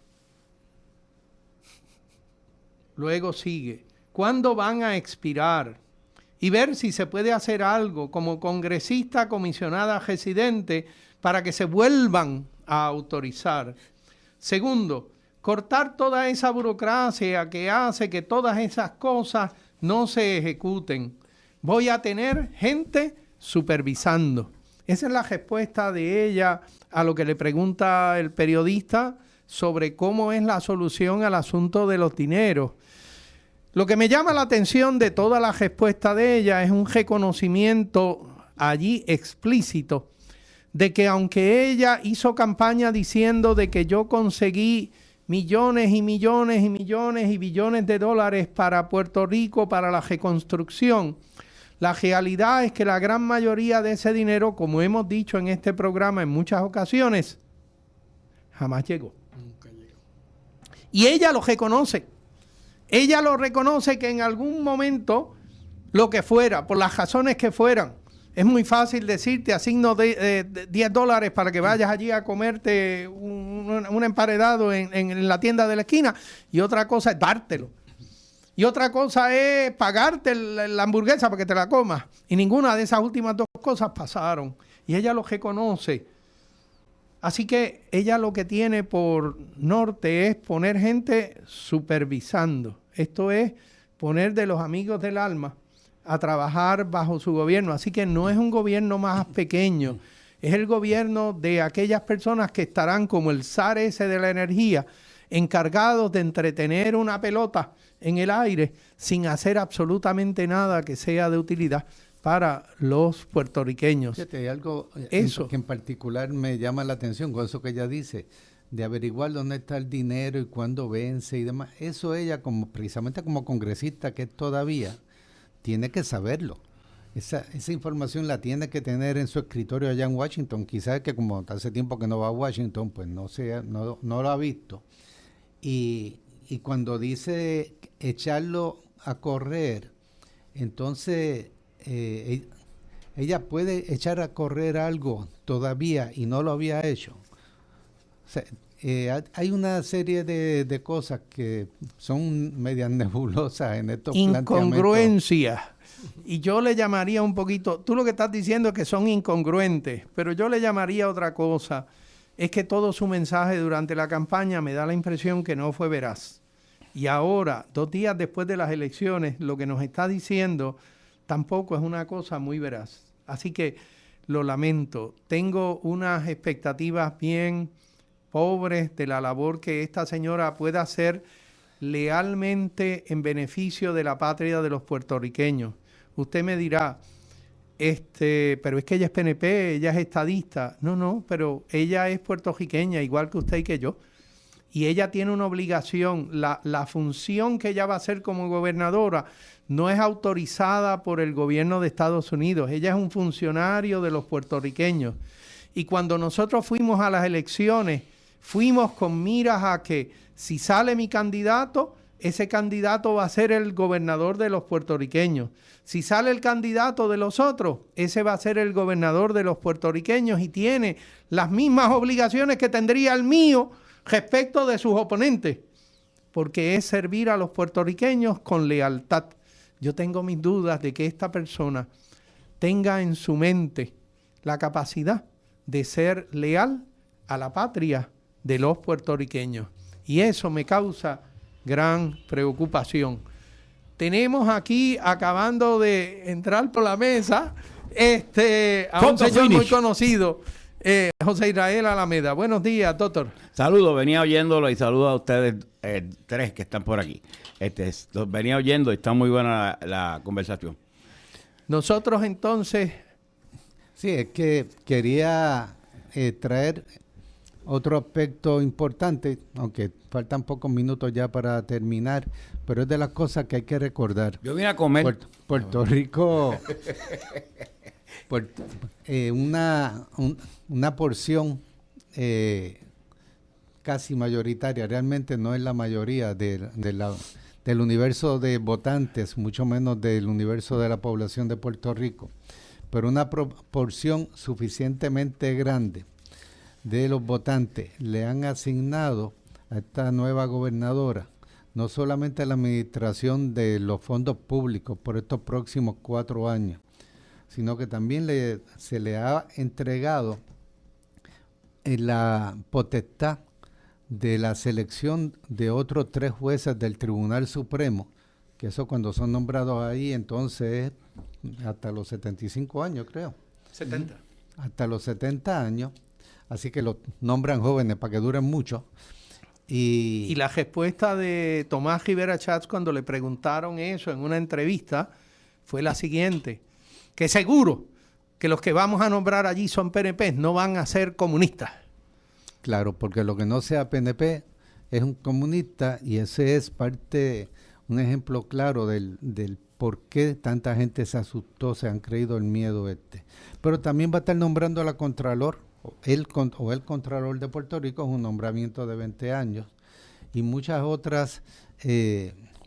Luego sigue, ¿cuándo van a expirar? Y ver si se puede hacer algo como congresista comisionada residente para que se vuelvan a autorizar. Segundo, cortar toda esa burocracia que hace que todas esas cosas no se ejecuten. Voy a tener gente supervisando. Esa es la respuesta de ella a lo que le pregunta el periodista sobre cómo es la solución al asunto de los dineros. Lo que me llama la atención de toda la respuesta de ella es un reconocimiento allí explícito de que aunque ella hizo campaña diciendo de que yo conseguí millones y millones y millones y billones de dólares para Puerto Rico, para la reconstrucción, La realidad es que la gran mayoría de ese dinero, como hemos dicho en este programa en muchas ocasiones, jamás llegó. Nunca llegó. Y ella lo reconoce. Ella lo reconoce que en algún momento, lo que fuera, por las razones que fueran, es muy fácil decir, te asigno de $10 para que vayas allí a comerte un emparedado en la tienda de la esquina, y otra cosa es dártelo. Y otra cosa es pagarte la hamburguesa para que te la comas. Y ninguna de esas últimas dos cosas pasaron. Y ella lo reconoce. Así que ella lo que tiene por norte es poner gente supervisando. Esto es poner de los amigos del alma a trabajar bajo su gobierno. Así que no es un gobierno más pequeño. Es el gobierno de aquellas personas que estarán como el zar ese de la energía, encargados de entretener una pelota en el aire sin hacer absolutamente nada que sea de utilidad para los puertorriqueños. Fíjate, hay algo Eso. que en particular me llama la atención con eso que ella dice, de averiguar dónde está el dinero y cuándo vence y demás. Eso ella, como precisamente como congresista que es todavía, tiene que saberlo. Esa información la tiene que tener en su escritorio allá en Washington. Quizás que como hace tiempo que no va a Washington, pues no lo ha visto. Y cuando dice echarlo a correr, entonces ella puede echar a correr algo todavía y no lo había hecho. O sea, hay una serie de cosas que son medias nebulosas en estos incongruencias. Y yo le llamaría un poquito, tú lo que estás diciendo es que son incongruentes, pero yo le llamaría otra cosa. Es que todo su mensaje durante la campaña me da la impresión que no fue veraz. Y ahora, 2 días después de las elecciones, lo que nos está diciendo tampoco es una cosa muy veraz. Así que lo lamento. Tengo unas expectativas bien pobres de la labor que esta señora pueda hacer lealmente en beneficio de la patria de los puertorriqueños. Usted me dirá, pero es que ella es PNP, ella es estadista. No, pero ella es puertorriqueña, igual que usted y que yo. Y ella tiene una obligación. La función que ella va a hacer como gobernadora no es autorizada por el gobierno de Estados Unidos. Ella es un funcionario de los puertorriqueños. Y cuando nosotros fuimos a las elecciones, fuimos con miras a que si sale mi candidato, ese candidato va a ser el gobernador de los puertorriqueños. Si sale el candidato de los otros, ese va a ser el gobernador de los puertorriqueños y tiene las mismas obligaciones que tendría el mío respecto de sus oponentes, porque es servir a los puertorriqueños con lealtad. Yo tengo mis dudas de que esta persona tenga en su mente la capacidad de ser leal a la patria de los puertorriqueños. Y eso me causa gran preocupación. Tenemos aquí, acabando de entrar por la mesa, a un señor muy conocido, José Israel Alameda. Buenos días, doctor. Saludos, venía oyéndolo y saludo a ustedes 3 que están por aquí. Los venía oyendo y está muy buena la conversación. Nosotros entonces... Sí, es que quería traer otro aspecto importante, aunque faltan pocos minutos ya para terminar, pero es de las cosas que hay que recordar. Yo vine a comer. Puerto Rico, una porción casi mayoritaria, realmente no es la mayoría del universo de votantes, mucho menos del universo de la población de Puerto Rico, pero una proporción suficientemente grande de los votantes le han asignado a esta nueva gobernadora no solamente la administración de los fondos públicos por estos próximos 4 años, sino que también se le ha entregado la potestad de la selección de otros 3 jueces del Tribunal Supremo, que eso cuando son nombrados ahí entonces es hasta los 75 años, creo. 70. Hasta los 70 años. Así que los nombran jóvenes para que duren mucho. Y la respuesta de Tomás Rivera Chats cuando le preguntaron eso en una entrevista fue la siguiente, que seguro que los que vamos a nombrar allí son PNP, no van a ser comunistas. Claro, porque lo que no sea PNP es un comunista y ese es parte, un ejemplo claro del por qué tanta gente se asustó, se han creído el miedo Pero también va a estar nombrando a la Contralor, el Contralor de Puerto Rico, es un nombramiento de 20 años, y muchas otras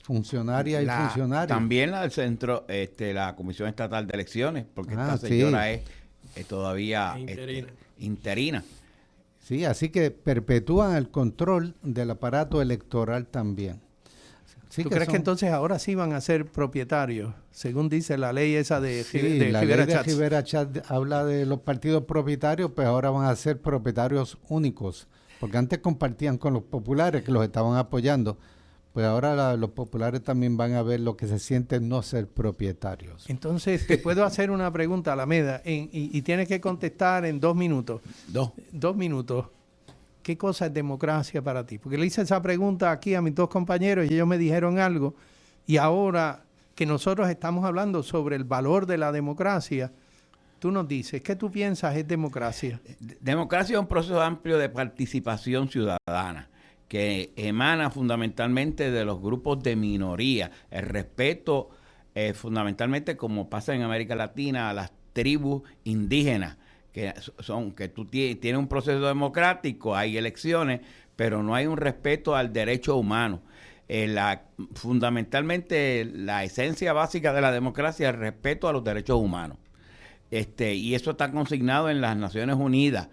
funcionarias y funcionarios. También la del centro, la Comisión Estatal de Elecciones, porque esta señora es todavía interina. Sí, así que perpetúan el control del aparato electoral también. Sí, ¿Tú crees que entonces ahora sí van a ser propietarios? Según dice la ley esa de la Rivera ley de Schatz. Rivera Schatz habla de los partidos propietarios, pues ahora van a ser propietarios únicos, porque antes compartían con los populares que los estaban apoyando, pues ahora los populares también van a ver lo que se siente no ser propietarios. Entonces, te puedo hacer una pregunta, Alameda, y tienes que contestar en 2 minutos. 2 minutos. ¿Qué cosa es democracia para ti? Porque le hice esa pregunta aquí a mis 2 compañeros y ellos me dijeron algo, y ahora que nosotros estamos hablando sobre el valor de la democracia, tú nos dices, ¿qué tú piensas es democracia? Democracia es un proceso amplio de participación ciudadana que emana fundamentalmente de los grupos de minoría, el respeto fundamentalmente, como pasa en América Latina, a las tribus indígenas, que tú tienes un proceso democrático, hay elecciones, pero no hay un respeto al derecho humano. Fundamentalmente la esencia básica de la democracia es el respeto a los derechos humanos. Y eso está consignado en las Naciones Unidas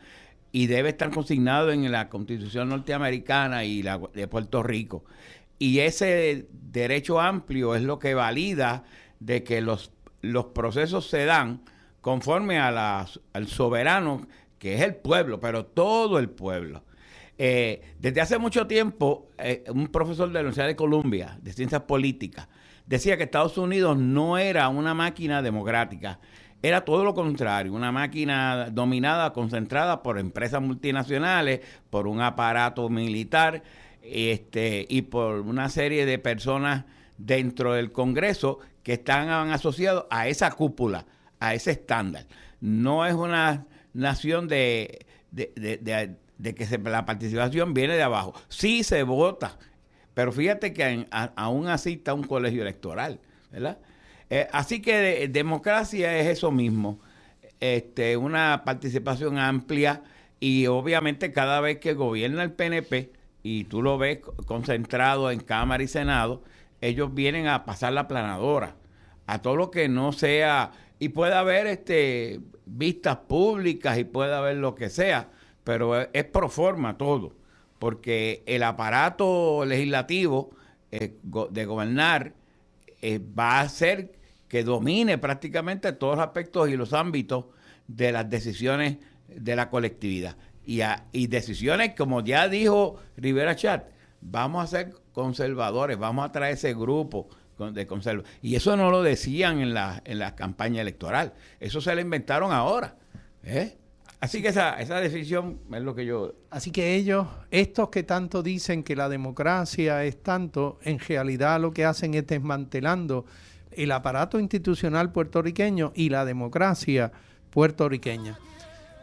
y debe estar consignado en la Constitución norteamericana y la de Puerto Rico. Y ese derecho amplio es lo que valida de que los procesos se dan conforme al soberano, que es el pueblo, pero todo el pueblo. Desde hace mucho tiempo, un profesor de la Universidad de Columbia, de Ciencias Políticas, decía que Estados Unidos no era una máquina democrática, era todo lo contrario, una máquina dominada, concentrada por empresas multinacionales, por un aparato militar y por una serie de personas dentro del Congreso que están asociados a esa cúpula, a ese estándar. No es una nación de que la participación viene de abajo. Sí se vota, pero fíjate que aún así está un colegio electoral, ¿verdad? Así que democracia es eso mismo, una participación amplia, y obviamente cada vez que gobierna el PNP, y tú lo ves concentrado en Cámara y Senado, ellos vienen a pasar la planadora a todo lo que no sea, y puede haber vistas públicas y puede haber lo que sea, pero es pro forma todo, porque el aparato legislativo de gobernar va a hacer que domine prácticamente todos los aspectos y los ámbitos de las decisiones de la colectividad. Y decisiones, como ya dijo Rivera Schatz, vamos a ser conservadores, vamos a traer ese grupo de conservadores. Y eso no lo decían en la campaña electoral, eso se lo inventaron ahora. Así que esa decisión es lo que yo... Así que estos que tanto dicen que la democracia es tanto, en realidad lo que hacen es desmantelando el aparato institucional puertorriqueño y la democracia puertorriqueña.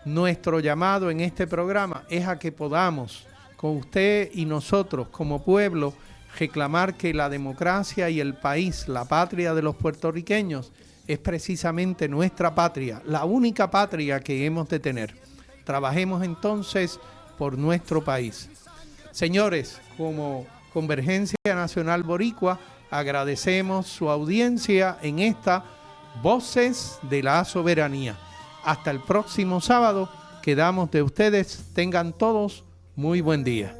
Nuestro llamado en este programa es a que podamos, con usted y nosotros como pueblo, reclamar que la democracia y el país, la patria de los puertorriqueños, es precisamente nuestra patria, la única patria que hemos de tener. Trabajemos entonces por nuestro país. Señores, como Convergencia Nacional Boricua, agradecemos su audiencia en esta Voces de la Soberanía. Hasta el próximo sábado, quedamos de ustedes. Tengan todos muy buen día.